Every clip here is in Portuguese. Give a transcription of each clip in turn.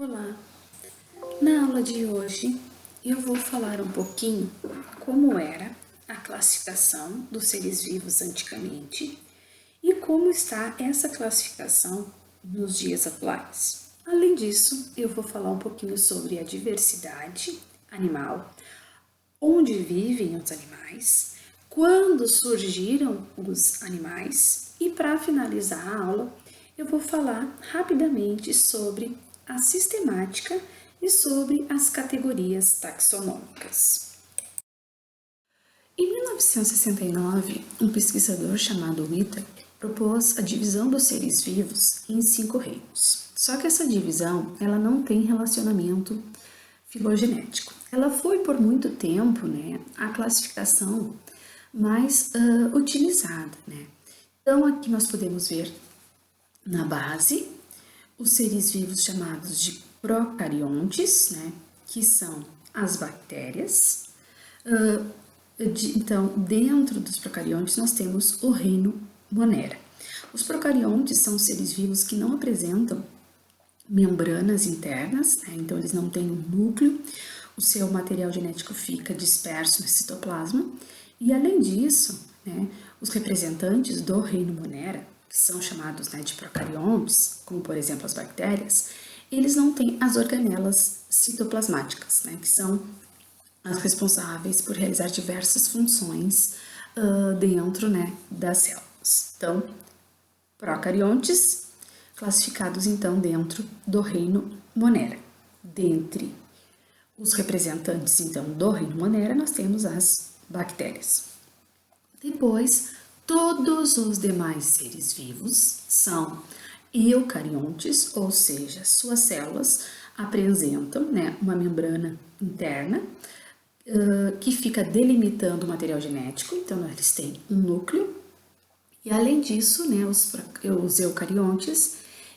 Olá! Na aula de hoje eu vou falar um pouquinho como era a classificação dos seres vivos antigamente e como está essa classificação nos dias atuais. Além disso, eu vou falar um pouquinho sobre a diversidade animal, onde vivem os animais, quando surgiram os animais e, para finalizar a aula, eu vou falar rapidamente sobre a sistemática e sobre as categorias taxonômicas. Em 1969, um pesquisador chamado Whittaker propôs a divisão dos seres vivos em 5 reinos. Só que essa divisão ela não tem relacionamento filogenético. Ela foi por muito tempo, a classificação mais utilizada, Então aqui nós podemos ver na base os seres vivos chamados de procariontes, que são as bactérias. Então, dentro dos procariontes nós temos o reino Monera. Os procariontes são seres vivos que não apresentam membranas internas, então eles não têm um núcleo, o seu material genético fica disperso no citoplasma, e além disso, os representantes do reino Monera, que são chamados de procariontes, como por exemplo as bactérias, eles não têm as organelas citoplasmáticas, que são as responsáveis por realizar diversas funções dentro das células. Então, procariontes, classificados então dentro do reino Monera. Dentre os representantes então do reino Monera, nós temos as bactérias. Depois, todos os demais seres vivos são eucariontes, ou seja, suas células apresentam uma membrana interna que fica delimitando o material genético, então eles têm um núcleo, e além disso, os eucariontes,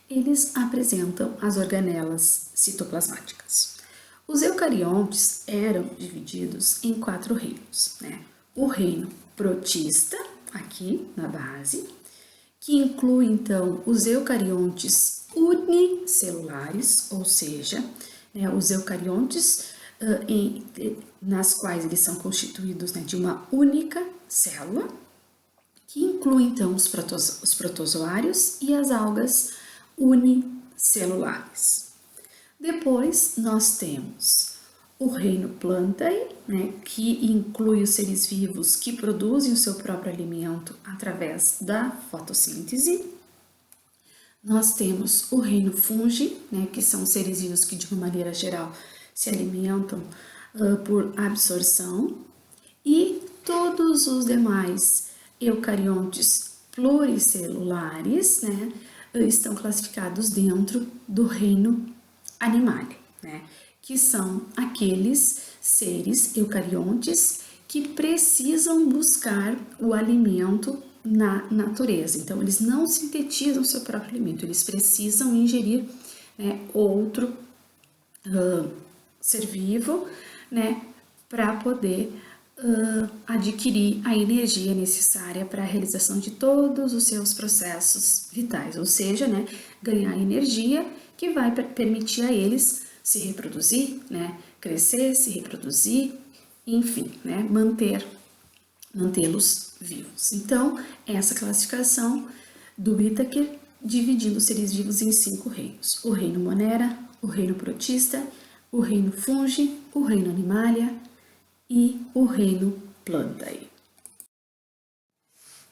eles apresentam as organelas citoplasmáticas. Os eucariontes eram divididos em 4 reinos, O reino protista, aqui na base, que inclui então os eucariontes unicelulares, ou seja, os eucariontes nas quais eles são constituídos de uma única célula, que inclui então os protozoários e as algas unicelulares. Depois nós temos o reino Plantae, que inclui os seres vivos que produzem o seu próprio alimento através da fotossíntese. Nós temos o reino Fungi, que são seres vivos que de uma maneira geral se alimentam por absorção, e todos os demais eucariontes pluricelulares, estão classificados dentro do reino Animalia, que são aqueles seres eucariontes que precisam buscar o alimento na natureza. Então, eles não sintetizam seu próprio alimento, eles precisam ingerir outro ser vivo, para poder adquirir a energia necessária para a realização de todos os seus processos vitais, ou seja, ganhar energia que vai permitir a eles se reproduzir, crescer, se reproduzir, enfim, mantê-los vivos. Então, essa classificação do Whittaker dividindo os seres vivos em 5 reinos: o reino Monera, o reino protista, o reino Fungi, o reino Animalia e o reino Plantae.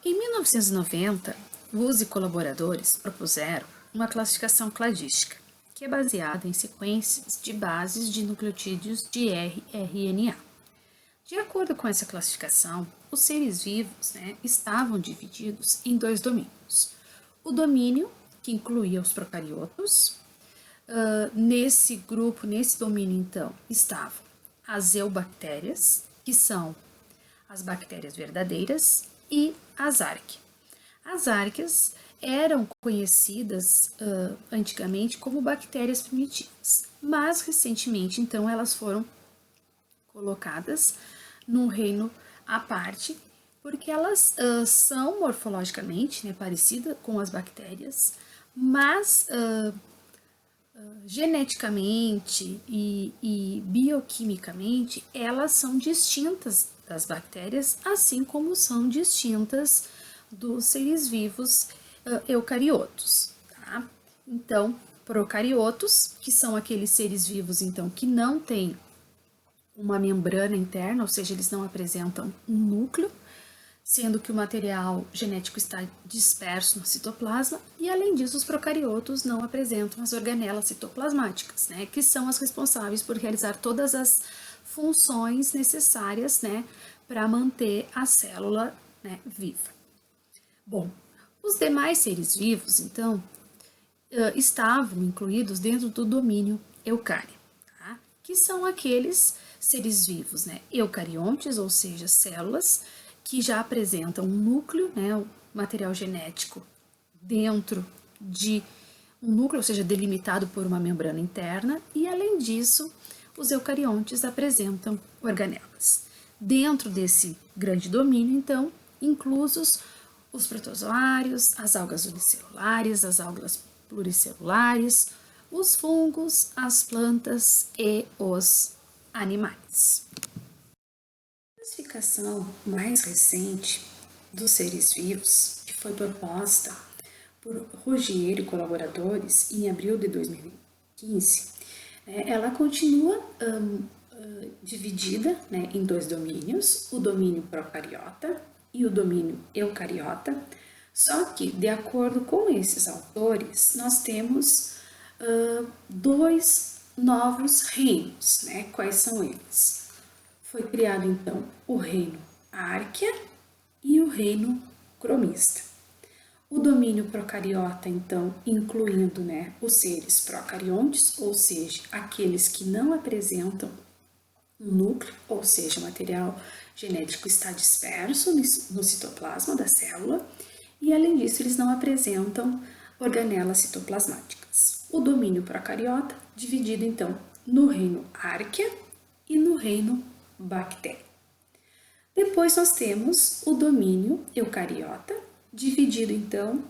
Em 1990, Woose e colaboradores propuseram uma classificação cladística, que é baseada em sequências de bases de nucleotídeos de rRNA. De acordo com essa classificação, os seres vivos estavam divididos em 2 domínios. O domínio, que incluía os procariotos. Nesse domínio, então, estavam as eubactérias, que são as bactérias verdadeiras, e as arqueias. As arqueias eram conhecidas antigamente como bactérias primitivas, mas recentemente, então, elas foram colocadas num reino à parte, porque elas são morfologicamente parecidas com as bactérias, mas geneticamente e bioquimicamente, elas são distintas das bactérias, assim como são distintas dos seres vivos eucariotos, tá? Então, procariotos, que são aqueles seres vivos, então, que não têm uma membrana interna, ou seja, eles não apresentam um núcleo, sendo que o material genético está disperso no citoplasma, e além disso, os procariotos não apresentam as organelas citoplasmáticas, né, que são as responsáveis por realizar todas as funções necessárias, né, para manter a célula, né, viva. Bom, os demais seres vivos, então, estavam incluídos dentro do domínio eucário, tá? Que são aqueles seres vivos, né, eucariontes, ou seja, células que já apresentam um núcleo, né, o material genético dentro de um núcleo, ou seja, delimitado por uma membrana interna, e além disso, os eucariontes apresentam organelas. Dentro desse grande domínio, então, inclusos os protozoários, as algas unicelulares, as algas pluricelulares, os fungos, as plantas e os animais. A classificação mais recente dos seres vivos, que foi proposta por Ruggiero e colaboradores em abril de 2015, ela continua dividida, né, em dois domínios, o domínio procariota e o domínio eucariota, só que, de acordo com esses autores, nós temos dois novos reinos, né? Quais são eles? Foi criado, então, o reino Arquea e o reino Cromista. O domínio procariota, então, incluindo, né, os seres procariontes, ou seja, aqueles que não apresentam um núcleo, ou seja, o material genético está disperso no citoplasma da célula, e além disso, eles não apresentam organelas citoplasmáticas. O domínio procariota, dividido então no reino Arquea e no reino Bactéria. Depois nós temos o domínio eucariota, dividido então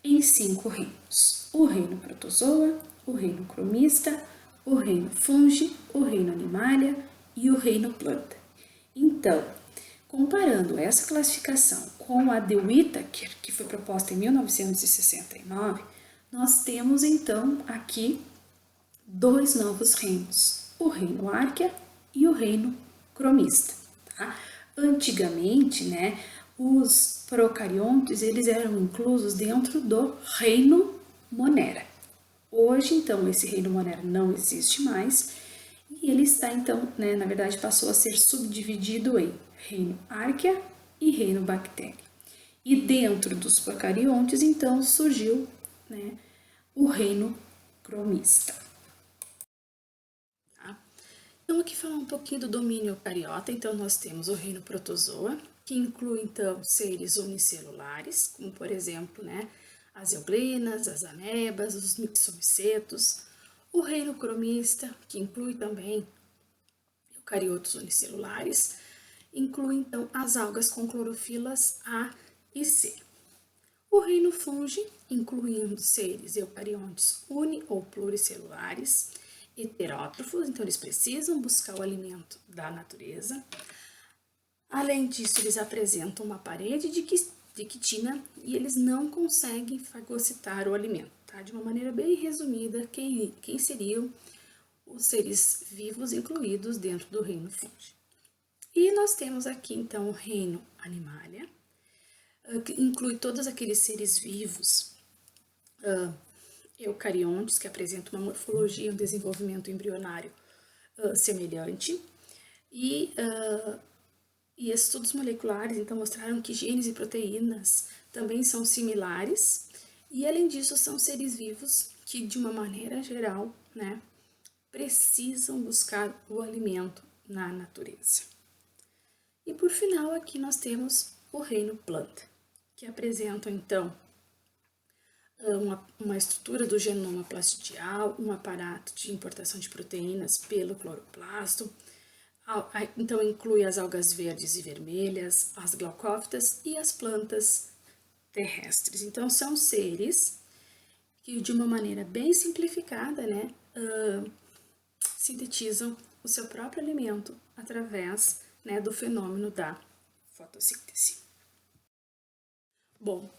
em 5 reinos: o reino protozoa, o reino cromista, o reino fungi, o reino animalia e o reino planta. Então, comparando essa classificação com a de Whittaker, que foi proposta em 1969, nós temos então aqui dois novos reinos, o reino Arquea e o reino cromista. Tá? Antigamente, né, os procariontes eles eram inclusos dentro do reino Monera. Hoje, então, esse reino Monera não existe mais e ele está, então, né, na verdade, passou a ser subdividido em reino Arquea e reino Bactéria. E dentro dos procariontes, então, surgiu, né, o reino cromista. Tá? Então, aqui falar um pouquinho do domínio eucariota. Então, nós temos o reino protozoa, que inclui, então, seres unicelulares, como, por exemplo, né, as euglenas, as amebas, os mixomicetos. O reino cromista, que inclui também eucariotos unicelulares, inclui então as algas com clorofilas A e C. O reino fungi, incluindo seres eucariontes uni- ou pluricelulares, heterótrofos, então eles precisam buscar o alimento da natureza. Além disso, eles apresentam uma parede de quitina e eles não conseguem fagocitar o alimento. Tá? De uma maneira bem resumida, quem seriam os seres vivos incluídos dentro do reino fungi. E nós temos aqui, então, o reino animalia, que inclui todos aqueles seres vivos eucariontes, que apresentam uma morfologia, um desenvolvimento embrionário semelhante. E estudos moleculares, então, mostraram que genes e proteínas também são similares. E, além disso, são seres vivos que, de uma maneira geral, né, precisam buscar o alimento na natureza. E por final, aqui nós temos o reino planta, que apresenta então uma estrutura do genoma plastidial, um aparato de importação de proteínas pelo cloroplasto. Então inclui as algas verdes e vermelhas, as glaucófitas e as plantas terrestres. Então são seres que, de uma maneira bem simplificada, né, sintetizam o seu próprio alimento através, né, do fenômeno da fotossíntese. Bom,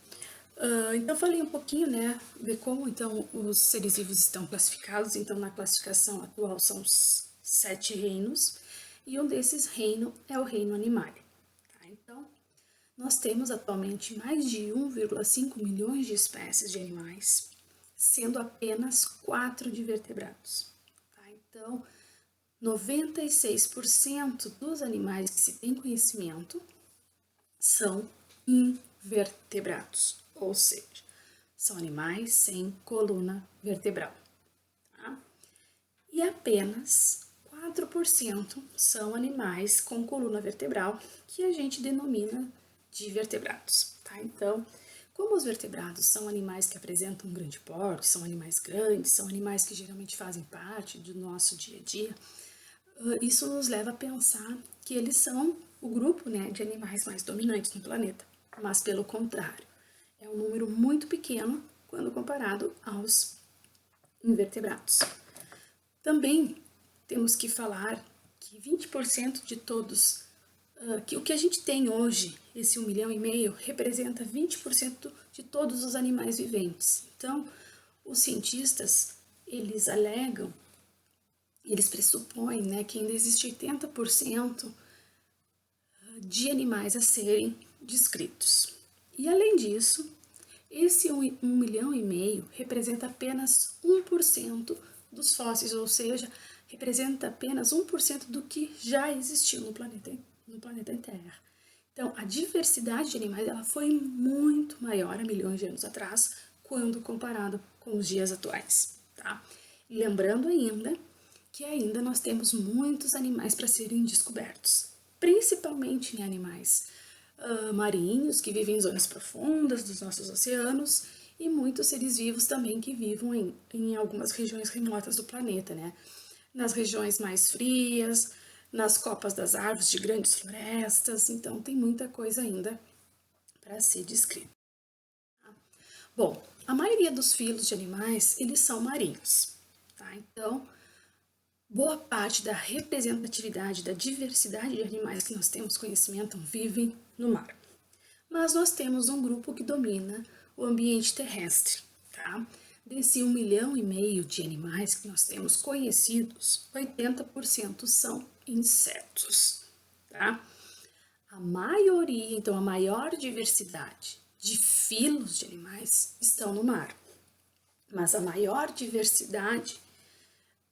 então falei um pouquinho, né, de como então os seres vivos estão classificados. Então na classificação atual são os 7 reinos, e um desses reinos é o reino animal. Tá? Então nós temos atualmente mais de 1,5 milhões de espécies de animais, sendo apenas 4 de vertebrados. Tá? Então 96% dos animais que se tem conhecimento são invertebrados, ou seja, são animais sem coluna vertebral. Tá? E apenas 4% são animais com coluna vertebral, que a gente denomina de vertebrados. Tá? Então, como os vertebrados são animais que apresentam um grande porte, são animais grandes, são animais que geralmente fazem parte do nosso dia a dia, isso nos leva a pensar que eles são o grupo, né, de animais mais dominantes no planeta. Mas, pelo contrário, é um número muito pequeno quando comparado aos invertebrados. Também temos que falar que 20% de todos, que o que a gente tem hoje, esse 1,5 milhão, representa 20% de todos os animais viventes. Então, os cientistas, eles alegam, eles pressupõem, né, que ainda existe 80% de animais a serem descritos. E além disso, esse 1,5 milhão representa apenas 1% dos fósseis, ou seja, representa apenas 1% do que já existiu no planeta Terra. Então, a diversidade de animais ela foi muito maior há milhões de anos atrás, quando comparado com os dias atuais. Tá? E lembrando ainda que ainda nós temos muitos animais para serem descobertos, principalmente em animais marinhos que vivem em zonas profundas dos nossos oceanos, e muitos seres vivos também que vivem em algumas regiões remotas do planeta, né? Nas regiões mais frias, nas copas das árvores de grandes florestas. Então tem muita coisa ainda para ser descrita. Bom, a maioria dos filos de animais, eles são marinhos, tá? Então, boa parte da representatividade, da diversidade de animais que nós temos conhecimento vivem no mar. Mas nós temos um grupo que domina o ambiente terrestre, tá? Desse 1,5 milhão de animais que nós temos conhecidos, 80% são insetos, tá? A maioria, então a maior diversidade de filos de animais estão no mar, mas a maior diversidade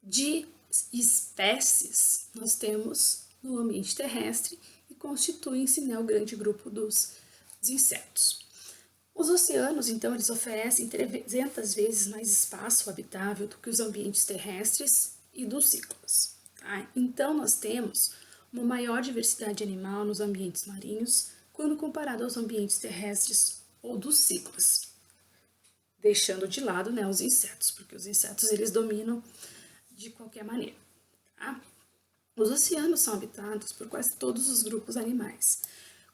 de espécies nós temos no ambiente terrestre e constituem-se, né, o grande grupo dos insetos. Os oceanos, então, eles oferecem 300 vezes mais espaço habitável do que os ambientes terrestres e dos ciclos. Tá? Então, nós temos uma maior diversidade animal nos ambientes marinhos quando comparado aos ambientes terrestres ou dos ciclos, deixando de lado, né, os insetos, porque os insetos eles dominam de qualquer maneira. Tá? Os oceanos são habitados por quase todos os grupos animais,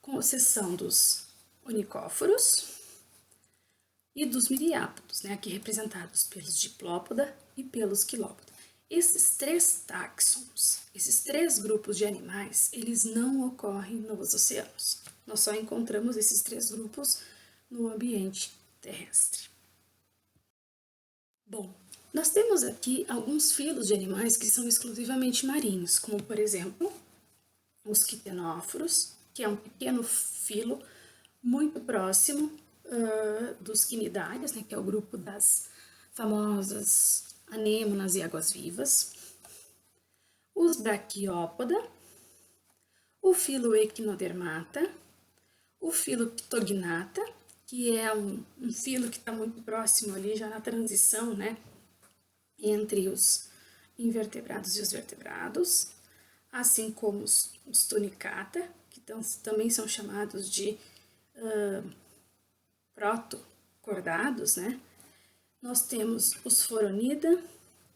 com exceção dos onicóforos e dos miriápodos, né, aqui representados pelos diplópoda e pelos quilópoda. Esses 3 táxons, esses 3 grupos de animais, eles não ocorrem nos oceanos. Nós só encontramos esses 3 grupos no ambiente terrestre. Bom, nós temos aqui alguns filos de animais que são exclusivamente marinhos, como por exemplo os quitenóforos, que é um pequeno filo muito próximo dos quinidários, né, que é o grupo das famosas anêmonas e águas-vivas, os braquiópoda, o filo equinodermata, o filo ptognata, que é um filo que está muito próximo ali, já na transição, né, entre os invertebrados e os vertebrados, assim como os tunicata, que também são chamados de protocordados, né? Nós temos os foronida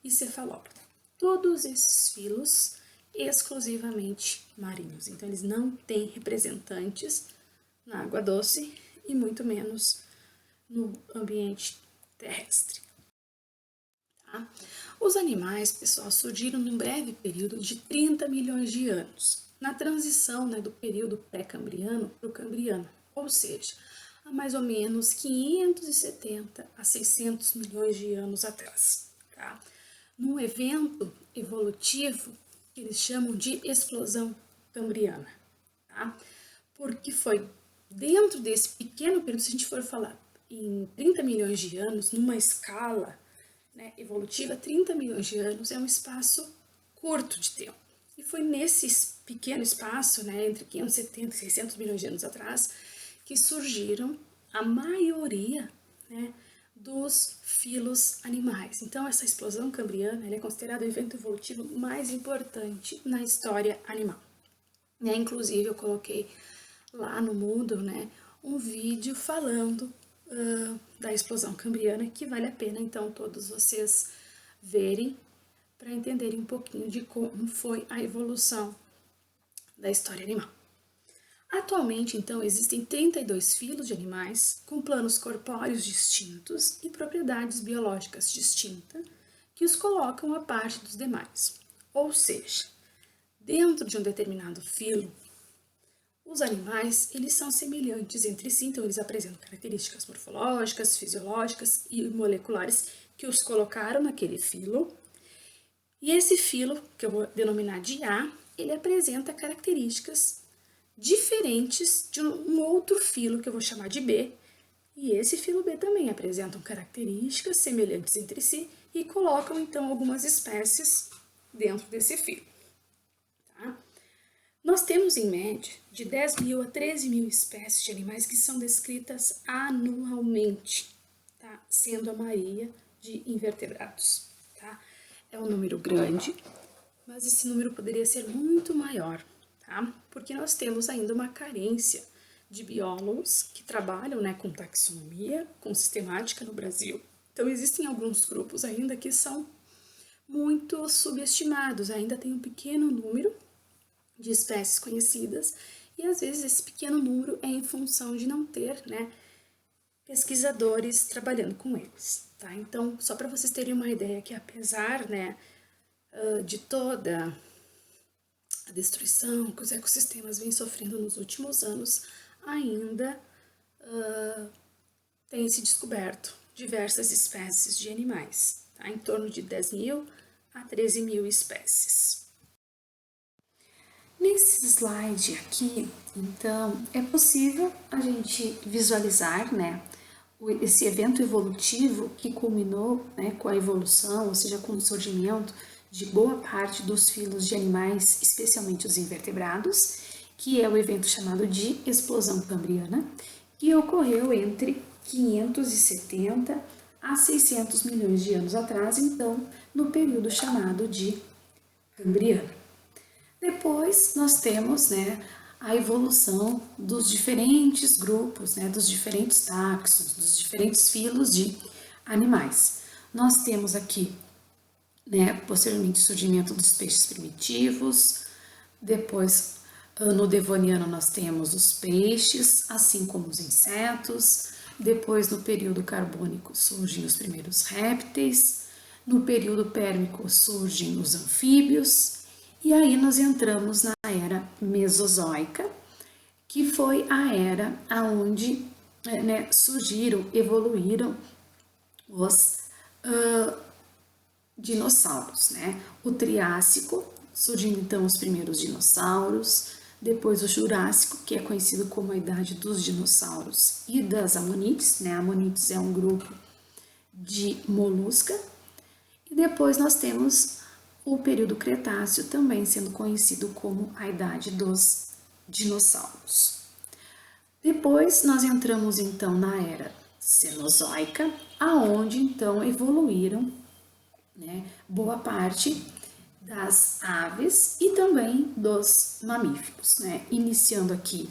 e cefalópoda. Todos esses filos exclusivamente marinhos. Então, eles não têm representantes na água doce e muito menos no ambiente terrestre. Tá? Os animais, pessoal, surgiram num breve período de 30 milhões de anos, na transição, né, do período pré-cambriano para o cambriano, ou seja, há mais ou menos 570 a 600 milhões de anos atrás. Tá? Num evento evolutivo que eles chamam de explosão cambriana. Tá? Porque foi dentro desse pequeno período, se a gente for falar em 30 milhões de anos, numa escala, né, evolutiva, 30 milhões de anos é um espaço curto de tempo. E foi nesse pequeno espaço, né, entre 570 e 600 milhões de anos atrás, que surgiram a maioria, né, dos filos animais. Então, essa explosão cambriana é considerada o evento evolutivo mais importante na história animal. Né? Inclusive, eu coloquei lá no Moodle, né, um vídeo falando da explosão cambriana, que vale a pena, então, todos vocês verem para entenderem um pouquinho de como foi a evolução da história animal. Atualmente, então, existem 32 filos de animais com planos corpóreos distintos e propriedades biológicas distintas que os colocam à parte dos demais. Ou seja, dentro de um determinado filo, os animais, eles são semelhantes entre si, então eles apresentam características morfológicas, fisiológicas e moleculares que os colocaram naquele filo. E esse filo, que eu vou denominar de A, ele apresenta características diferentes de um outro filo, que eu vou chamar de B. E esse filo B também apresentam características semelhantes entre si e colocam, então, algumas espécies dentro desse filo. Tá? Nós temos, em média, de 10 mil a 13 mil espécies de animais que são descritas anualmente, tá? Sendo a maioria de invertebrados. Tá? É um número grande, mas esse número poderia ser muito maior, tá? Porque nós temos ainda uma carência de biólogos que trabalham, né, com taxonomia, com sistemática no Brasil. Então, existem alguns grupos ainda que são muito subestimados, ainda tem um pequeno número de espécies conhecidas, e às vezes esse pequeno número é em função de não ter, né, pesquisadores trabalhando com eles, tá? Então, só para vocês terem uma ideia que apesar, né, de toda a destruição que os ecossistemas vêm sofrendo nos últimos anos, ainda tem se descoberto diversas espécies de animais, tá? Em torno de 10 mil a 13 mil espécies. Nesse slide aqui, então, é possível a gente visualizar, né, esse evento evolutivo que culminou, né, com a evolução, ou seja, com o surgimento de boa parte dos filos de animais, especialmente os invertebrados, que é o evento chamado de explosão cambriana, que ocorreu entre 570 a 600 milhões de anos atrás, então, no período chamado de Cambriano. Depois nós temos, né, a evolução dos diferentes grupos, né, dos diferentes taxons, dos diferentes filos de animais. Nós temos aqui, né, posteriormente o surgimento dos peixes primitivos, depois no Devoniano nós temos os peixes, assim como os insetos, depois no período carbônico surgem os primeiros répteis, no período pérmico surgem os anfíbios, e aí nós entramos na era mesozoica, que foi a era onde, né, surgiram, evoluíram os dinossauros, né? O Triássico, surgindo então os primeiros dinossauros, depois o Jurássico, que é conhecido como a idade dos dinossauros e das amonites, né? Amonites é um grupo de molusca, e depois nós temos o período Cretáceo, também sendo conhecido como a idade dos dinossauros. Depois nós entramos então na era Cenozoica, aonde então evoluíram, né, boa parte das aves e também dos mamíferos, né, iniciando aqui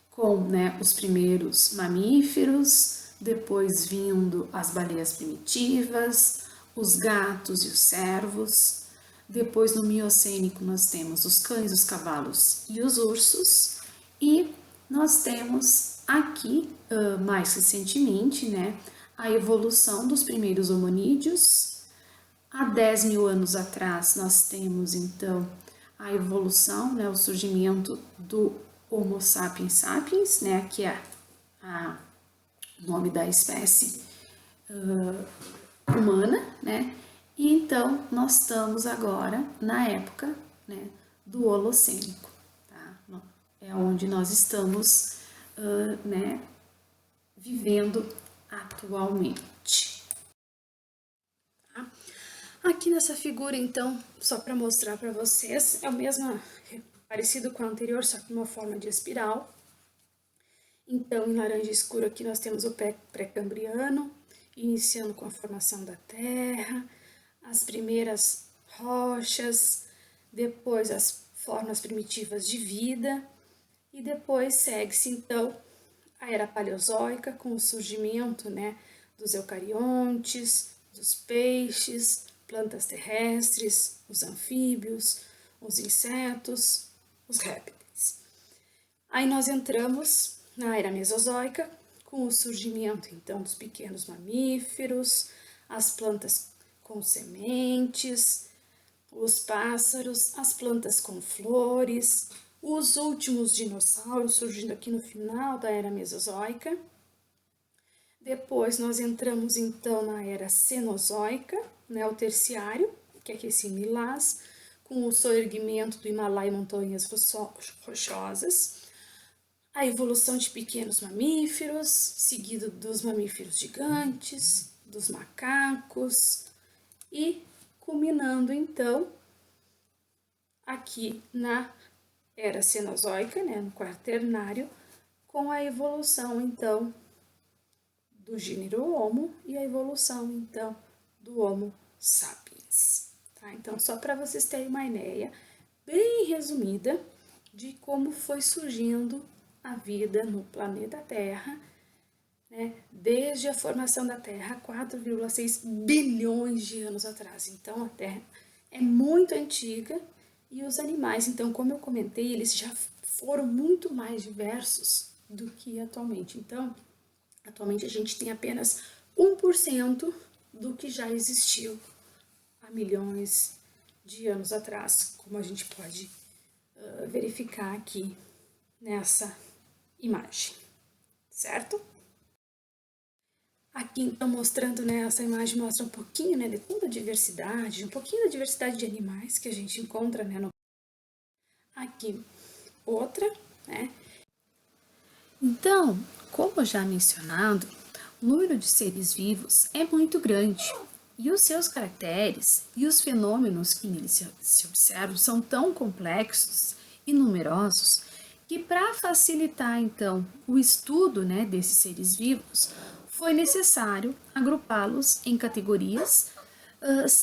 com, né, os primeiros mamíferos, depois vindo as baleias primitivas, os gatos e os cervos. Depois, no Miocênico, nós temos os cães, os cavalos e os ursos. E nós temos aqui, mais recentemente, né, a evolução dos primeiros hominídeos, Há 10 mil anos atrás, nós temos, então, a evolução, né, o surgimento do Homo sapiens sapiens, né, que é o nome da espécie humana, né, e então nós estamos agora na época, né, do Holocênico, tá? É onde nós estamos, né, vivendo atualmente. Tá? Aqui nessa figura, então, só para mostrar para vocês, é o mesmo, parecido com a anterior, só que de uma forma de espiral. Então, em laranja escuro aqui nós temos o pré-cambriano, iniciando com a formação da Terra, as primeiras rochas, depois as formas primitivas de vida, e depois segue-se, então, a Era Paleozoica, com o surgimento, né, dos eucariontes, dos peixes, plantas terrestres, os anfíbios, os insetos, os répteis. Aí nós entramos na Era Mesozoica, com o surgimento, então, dos pequenos mamíferos, as plantas com sementes, os pássaros, as plantas com flores, os últimos dinossauros surgindo aqui no final da Era Mesozoica. Depois nós entramos então na Era Cenozoica, né, o terciário, que é aqui esse lilás, com o soerguimento do Himalaia e montanhas rochosas, a evolução de pequenos mamíferos, seguido dos mamíferos gigantes, dos macacos e culminando então aqui na Era Cenozoica, né, no Quaternário, com a evolução então do gênero Homo e a evolução então do Homo sapiens. Tá? Então, só para vocês terem uma ideia bem resumida de como foi surgindo a vida no planeta Terra, né, desde a formação da Terra 4,6 bilhões de anos atrás. Então, a Terra é muito antiga e os animais, então, como eu comentei, eles já foram muito mais diversos do que atualmente. Então, atualmente a gente tem apenas 1% do que já existiu há milhões de anos atrás, como a gente pode verificar aqui nessa imagem, certo? Aqui, então, mostrando, né, essa imagem mostra um pouquinho, né, de toda a diversidade, um pouquinho da diversidade de animais que a gente encontra, né, no... Aqui, outra, né. Então, como já mencionado, o número de seres vivos é muito grande e os seus caracteres e os fenômenos que neles se observam são tão complexos e numerosos que, para facilitar, então, o estudo, né, desses seres vivos, foi necessário agrupá-los em categorias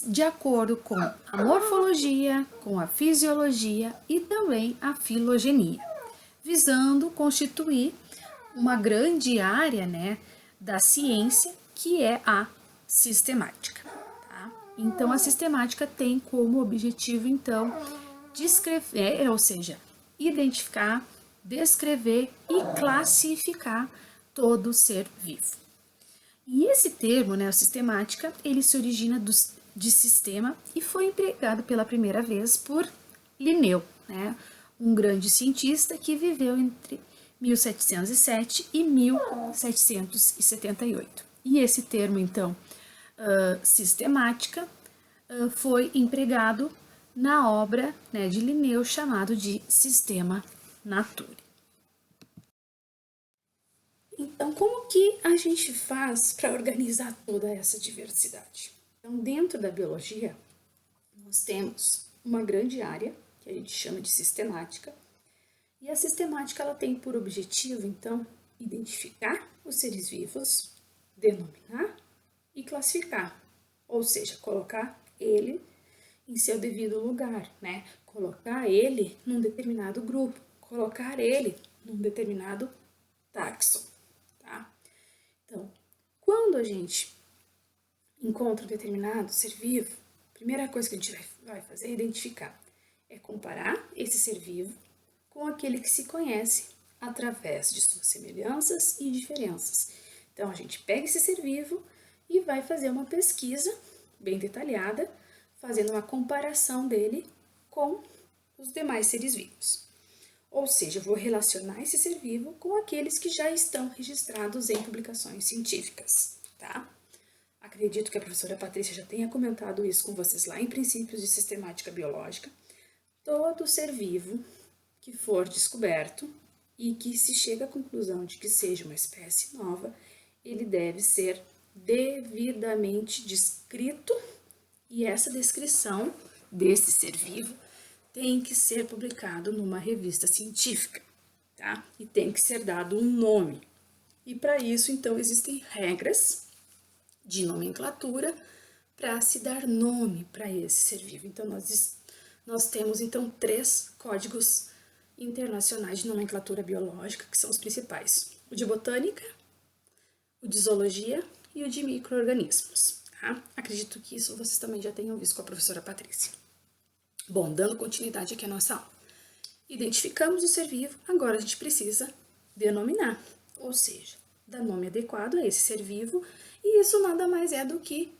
de acordo com a morfologia, com a fisiologia e também a filogenia, visando constituir uma grande área, né, da ciência, que é a sistemática. Tá? Então, a sistemática tem como objetivo, então, descrever, ou seja, identificar, descrever e classificar todo ser vivo. E esse termo, né, sistemática, ele se origina de sistema e foi empregado pela primeira vez por Linneu, né, um grande cientista que viveu entre 1707 e 1778. E esse termo, então, sistemática, foi empregado na obra, né, de Linneu chamado de Systema Naturae. Então, como que a gente faz para organizar toda essa diversidade? Então, dentro da biologia, nós temos uma grande área, que a gente chama de sistemática, e a sistemática ela tem por objetivo, então, identificar os seres vivos, denominar e classificar, ou seja, colocar ele em seu devido lugar, né? Colocar ele num determinado grupo, colocar ele num determinado táxon. Tá? Então, quando a gente encontra um determinado ser vivo, a primeira coisa que a gente vai fazer é identificar, é comparar esse ser vivo com aquele que se conhece através de suas semelhanças e diferenças. Então, a gente pega esse ser vivo e vai fazer uma pesquisa bem detalhada, fazendo uma comparação dele com os demais seres vivos. Ou seja, eu vou relacionar esse ser vivo com aqueles que já estão registrados em publicações científicas, tá? Acredito que a professora Patrícia já tenha comentado isso com vocês lá em Princípios de Sistemática Biológica. Todo ser vivo que for descoberto e que se chega à conclusão de que seja uma espécie nova, ele deve ser devidamente descrito e essa descrição desse ser vivo tem que ser publicado numa revista científica, tá? E tem que ser dado um nome. E para isso, então, existem regras de nomenclatura para se dar nome para esse ser vivo. Então, nós temos, então, 3 códigos internacionais de nomenclatura biológica, que são os principais. O de botânica, o de zoologia e o de micro-organismos. Tá? Acredito que isso vocês também já tenham visto com a professora Patrícia. Bom, dando continuidade aqui à nossa aula. Identificamos o ser vivo, agora a gente precisa denominar, ou seja, dar nome adequado a esse ser vivo, e isso nada mais é do que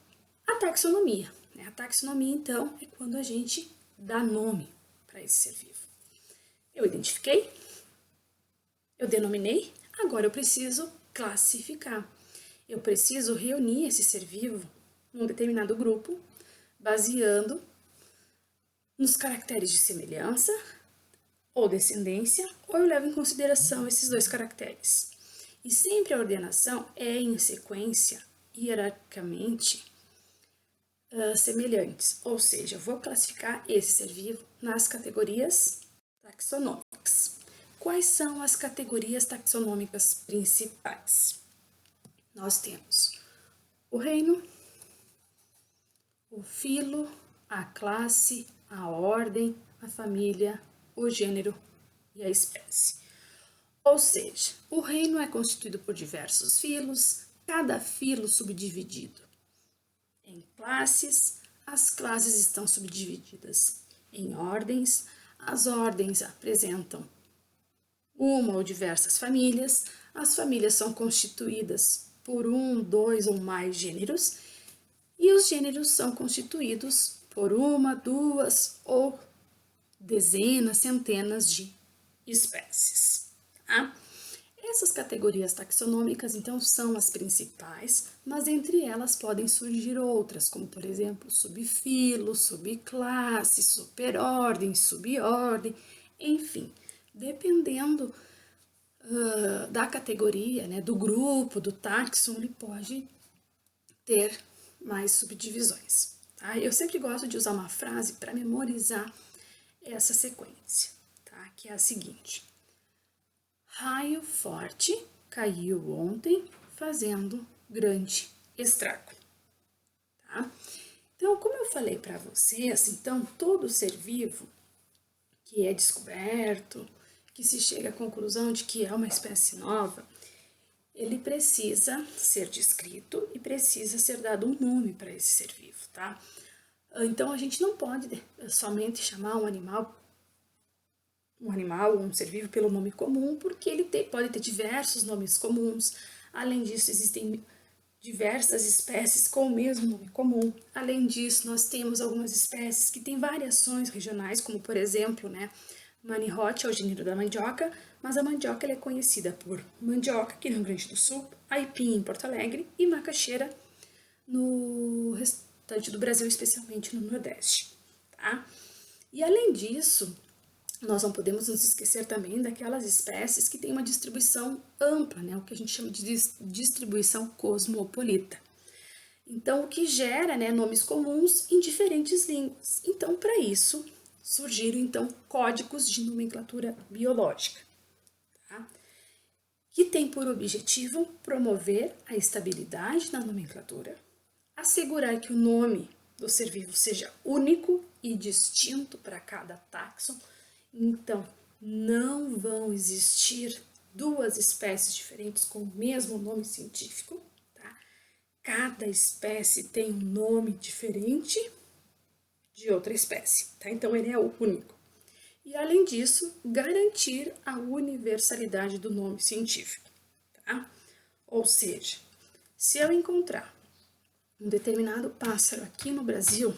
a taxonomia. A taxonomia, então, é quando a gente dá nome para esse ser vivo. Eu identifiquei, eu denominei, agora eu preciso classificar. Eu preciso reunir esse ser vivo num determinado grupo, baseando nos caracteres de semelhança ou descendência, ou eu levo em consideração esses 2 caracteres. E sempre a ordenação é em sequência, hierarquicamente, semelhantes, ou seja, eu vou classificar esse ser vivo nas categorias taxonômicas. Quais são as categorias taxonômicas principais? Nós temos o reino, o filo, a classe, a ordem, a família, o gênero e a espécie. Ou seja, o reino é constituído por diversos filos, cada filo subdividido em classes, as classes estão subdivididas em ordens, as ordens apresentam uma ou diversas famílias, as famílias são constituídas por 1, 2 ou mais gêneros, e os gêneros são constituídos por 1, 2 ou dezenas, centenas de espécies. Tá? Essas categorias taxonômicas, então, são as principais, mas entre elas podem surgir outras, como, por exemplo, subfilo, subclasse, superordem, subordem, enfim, dependendo da categoria, né, do grupo, do taxon, ele pode ter mais subdivisões. Tá? Eu sempre gosto de usar uma frase para memorizar essa sequência, tá? Que é a seguinte: raio forte caiu ontem, fazendo grande estrago. Tá? Então, como eu falei para vocês, então todo ser vivo que é descoberto, que se chega à conclusão de que é uma espécie nova, ele precisa ser descrito e precisa ser dado um nome para esse ser vivo, tá? Então, a gente não pode somente chamar um animal, um ser vivo pelo nome comum, porque ele pode ter diversos nomes comuns. Além disso, existem diversas espécies com o mesmo nome comum. Além disso, nós temos algumas espécies que têm variações regionais, como por exemplo, né, Manihot é o gênero da mandioca, mas a mandioca ela é conhecida por mandioca, aqui no Rio Grande do Sul, aipim em Porto Alegre e macaxeira no restante do Brasil, especialmente no Nordeste. Tá? E além disso, nós não podemos nos esquecer também daquelas espécies que têm uma distribuição ampla, né, o que a gente chama de distribuição cosmopolita. Então, o que gera, né, nomes comuns em diferentes línguas. Então, para isso, surgiram então códigos de nomenclatura biológica, tá? Que tem por objetivo promover a estabilidade da nomenclatura, assegurar que o nome do ser vivo seja único e distinto para cada taxon. Então, não vão existir 2 espécies diferentes com o mesmo nome científico, tá? Cada espécie tem um nome diferente de outra espécie, tá? Então, ele é o único. E, além disso, garantir a universalidade do nome científico, tá? Ou seja, se eu encontrar um determinado pássaro aqui no Brasil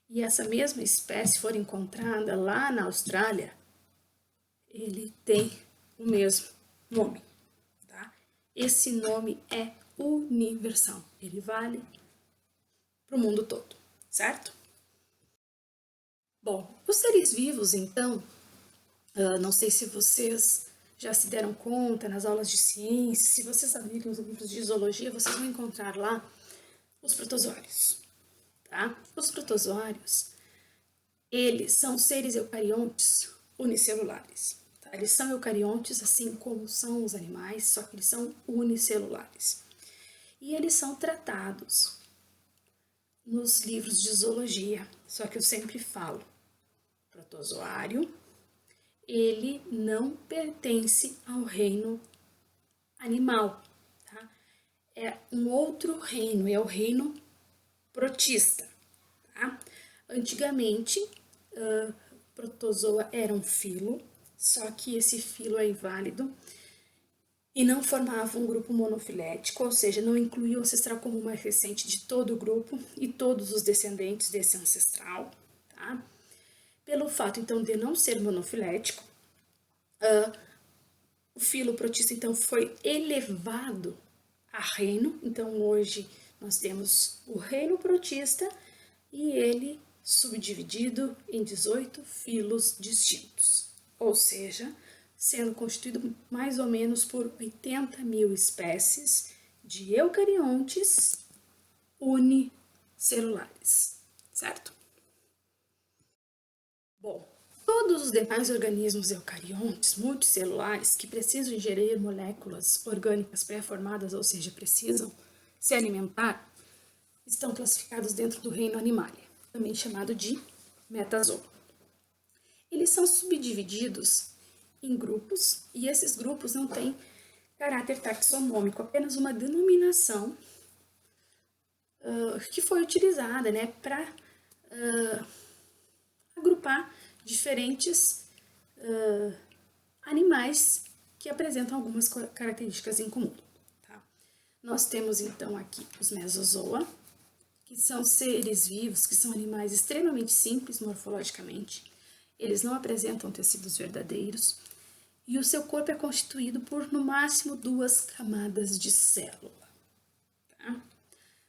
e essa mesma espécie for encontrada lá na Austrália, ele tem o mesmo nome, tá? Esse nome é universal, ele vale para o mundo todo, certo? Bom, os seres vivos, então, não sei se vocês já se deram conta nas aulas de ciência, se vocês abrirem os livros de zoologia, vocês vão encontrar lá os protozoários, tá? Os protozoários, eles são seres eucariontes unicelulares, tá? Eles são eucariontes assim como são os animais, só que eles são unicelulares. E eles são tratados nos livros de zoologia, só que eu sempre falo, protozoário, ele não pertence ao reino animal, tá? É um outro reino, é o reino protista, tá? Antigamente, protozoa era um filo, só que esse filo é inválido e não formava um grupo monofilético, ou seja, não incluía o ancestral comum mais recente de todo o grupo e todos os descendentes desse ancestral, tá? Pelo fato, então, de não ser monofilético, o filo protista, então, foi elevado a reino. Então, hoje, nós temos o reino protista e ele subdividido em 18 filos distintos, ou seja, sendo constituído mais ou menos por 80 mil espécies de eucariontes unicelulares, certo? Bom, todos os demais organismos eucariontes multicelulares que precisam ingerir moléculas orgânicas pré-formadas, ou seja, precisam se alimentar, estão classificados dentro do reino Animalia, também chamado de metazoa. Eles são subdivididos em grupos e esses grupos não têm caráter taxonômico, apenas uma denominação que foi utilizada, né, para agrupar diferentes animais que apresentam algumas características em comum. Tá? Nós temos então aqui os mesozoa, que são seres vivos, que são animais extremamente simples morfologicamente. Eles não apresentam tecidos verdadeiros e o seu corpo é constituído por no máximo 2 camadas de célula. Tá?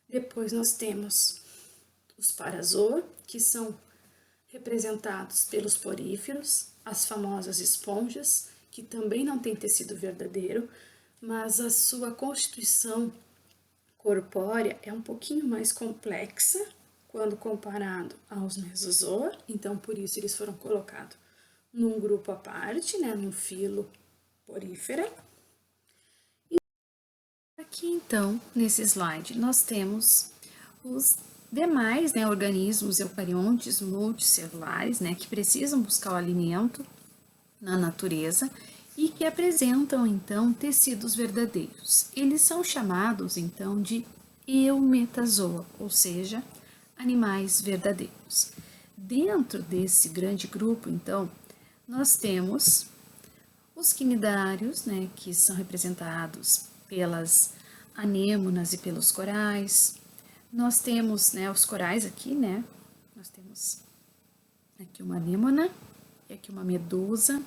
Depois nós temos os parazoa, que são representados pelos poríferos, as famosas esponjas, que também não têm tecido verdadeiro, mas a sua constituição corpórea é um pouquinho mais complexa quando comparado aos mesozoa, então por isso eles foram colocados num grupo à parte, né, num filo porífera. E aqui então, nesse slide, nós temos os demais, né, organismos eucariontes multicelulares, né, que precisam buscar o alimento na natureza e que apresentam então tecidos verdadeiros. Eles são chamados então de eumetazoa, ou seja, animais verdadeiros. Dentro desse grande grupo, então, nós temos os quinidários, né, que são representados pelas anêmonas e pelos corais. Nós temos, né, os corais aqui, né? Nós temos aqui uma anêmona e aqui uma medusa,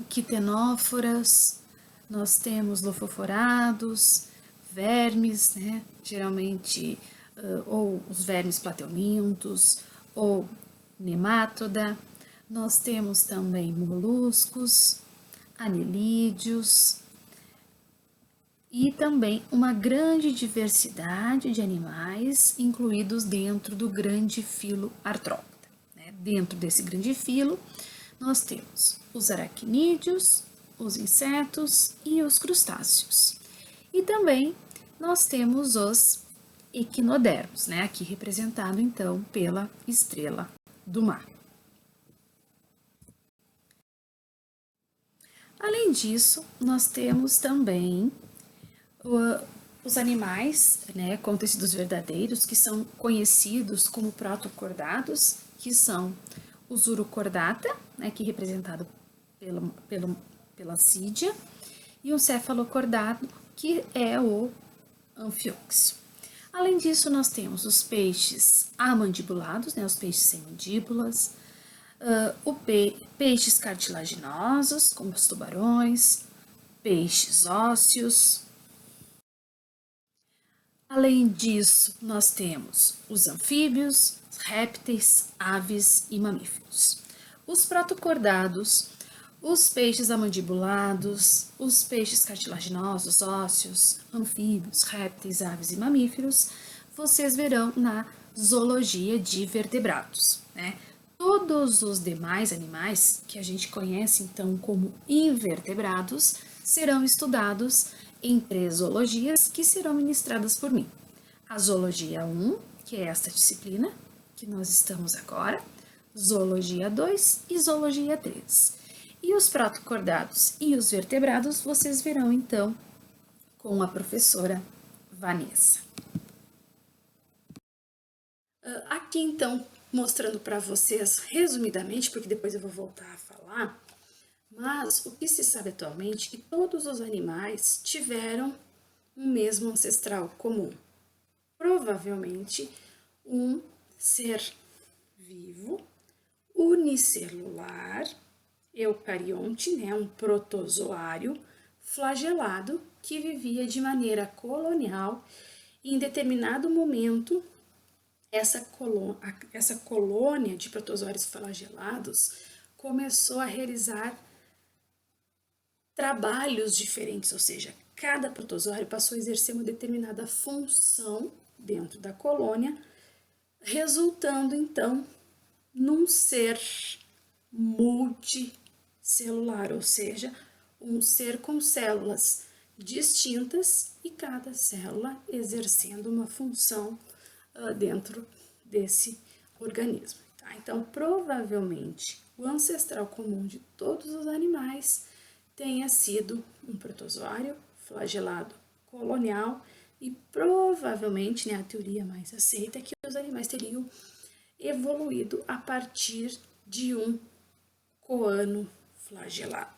quitenóforas, nós temos lofoforados, vermes, né? Geralmente, ou os vermes plateumintos, ou nemátoda. Nós temos também moluscos, anelídeos, e também uma grande diversidade de animais incluídos dentro do grande filo artrópode. Né? Dentro desse grande filo, nós temos os aracnídeos, os insetos e os crustáceos. E também nós temos os equinodermos, né? Aqui representado então pela estrela do mar. Além disso, nós temos também os animais, né, com tecidos verdadeiros, que são conhecidos como protocordados, que são o Urucordata, né, que é representado pela cídia, e o cefalocordado, que é o anfióxio. Além disso, nós temos os peixes amandibulados, né, os peixes sem mandíbulas, peixes cartilaginosos, como os tubarões, peixes ósseos. Além disso, nós temos os anfíbios, répteis, aves e mamíferos. Os protocordados, os peixes amandibulados, os peixes cartilaginosos, ósseos, anfíbios, répteis, aves e mamíferos, vocês verão na zoologia de vertebrados, né? Todos os demais animais que a gente conhece então como invertebrados serão estudados em 3 zoologias que serão ministradas por mim. A zoologia 1, que é esta disciplina que nós estamos agora, zoologia 2 e zoologia 3. E os protocordados e os vertebrados vocês verão então com a professora Vanessa. Aqui então, mostrando para vocês resumidamente, porque depois eu vou voltar a falar, mas o que se sabe atualmente é que todos os animais tiveram um mesmo ancestral comum. Provavelmente um ser vivo, unicelular, eucarionte, né, um protozoário flagelado que vivia de maneira colonial e em determinado momento essa colônia de protozoários flagelados começou a realizar trabalhos diferentes, ou seja, cada protozoário passou a exercer uma determinada função dentro da colônia, resultando então num ser multicelular, ou seja, um ser com células distintas e cada célula exercendo uma função dentro desse organismo. Tá? Então, provavelmente, o ancestral comum de todos os animais tenha sido um protozoário flagelado colonial e provavelmente, né, a teoria mais aceita é que os animais teriam evoluído a partir de um coano flagelado.